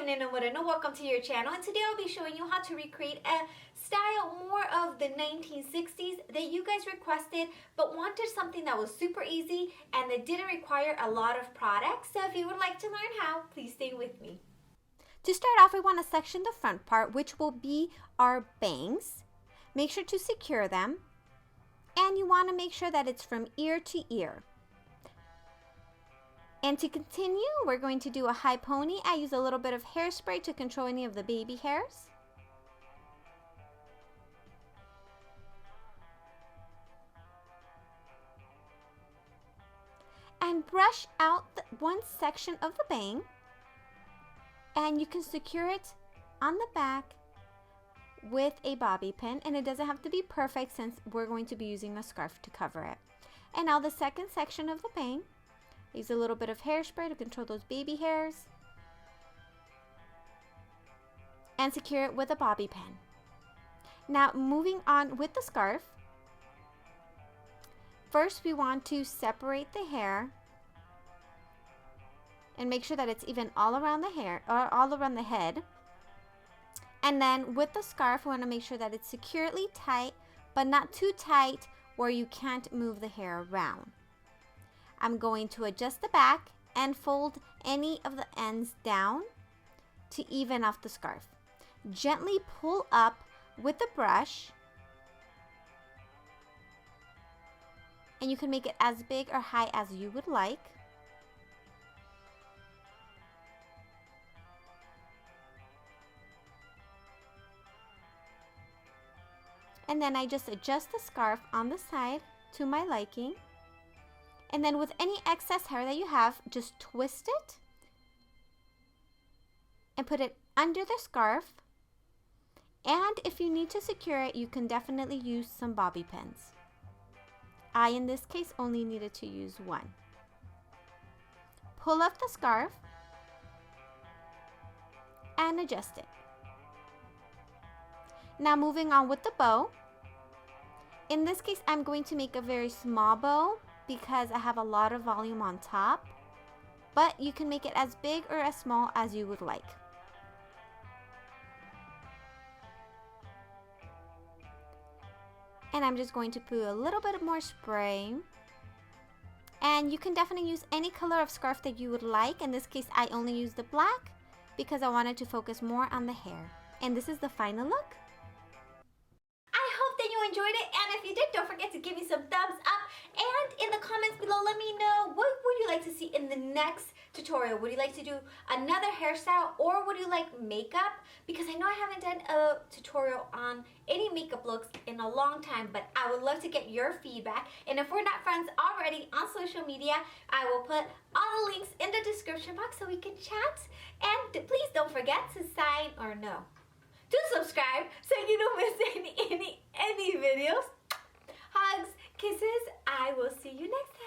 am Nena Moreno. Welcome to your channel, and today I'll be showing you how to recreate a style more of the 1960s that you guys requested but wanted something that was super easy and that didn't require a lot of products. So if you would like to learn how, please stay with me. To start off, we want to section the front part, which will be our bangs. Make sure to secure them, and you want to make sure that it's from ear to ear. And to continue, we're going to do a high pony. I use a little bit of hairspray to control any of the baby hairs. And brush out one section of the bang. And you can secure it on the back with a bobby pin. And it doesn't have to be perfect since we're going to be using a scarf to cover it. And now the second section of the bang. Use a little bit of hairspray to control those baby hairs. And secure it with a bobby pin. Now moving on with the scarf. First we want to separate the hair. And make sure that it's even all around the hair, or all around the head. And then with the scarf, we want to make sure that it's securely tight, but not too tight where you can't move the hair around. I'm going to adjust the back and fold any of the ends down to even off the scarf. Gently pull up with the brush, and you can make it as big or high as you would like. And then I just adjust the scarf on the side to my liking. And then with any excess hair that you have, just twist it and put it under the scarf. And if you need to secure it, you can definitely use some bobby pins. I, in this case, only needed to use one. Pull up the scarf and adjust it. Now moving on with the bow. In this case, I'm going to make a very small bow because I have a lot of volume on top, but you can make it as big or as small as you would like. And I'm just going to put a little bit more spray. And you can definitely use any color of scarf that you would like. In this case, I only used the black because I wanted to focus more on the hair. And this is the final look. Enjoyed it, and if you did, don't forget to give me some thumbs up, and in the comments below let me know what would you like to see in the next tutorial. Would you like to do another hairstyle, or would you like makeup? Because I know I haven't done a tutorial on any makeup looks in a long time, but I would love to get your feedback. And if we're not friends already on social media, I will put all the links in the description box so we can chat. And please don't forget to to subscribe so you don't miss any videos. Hugs, kisses. I will see you next time.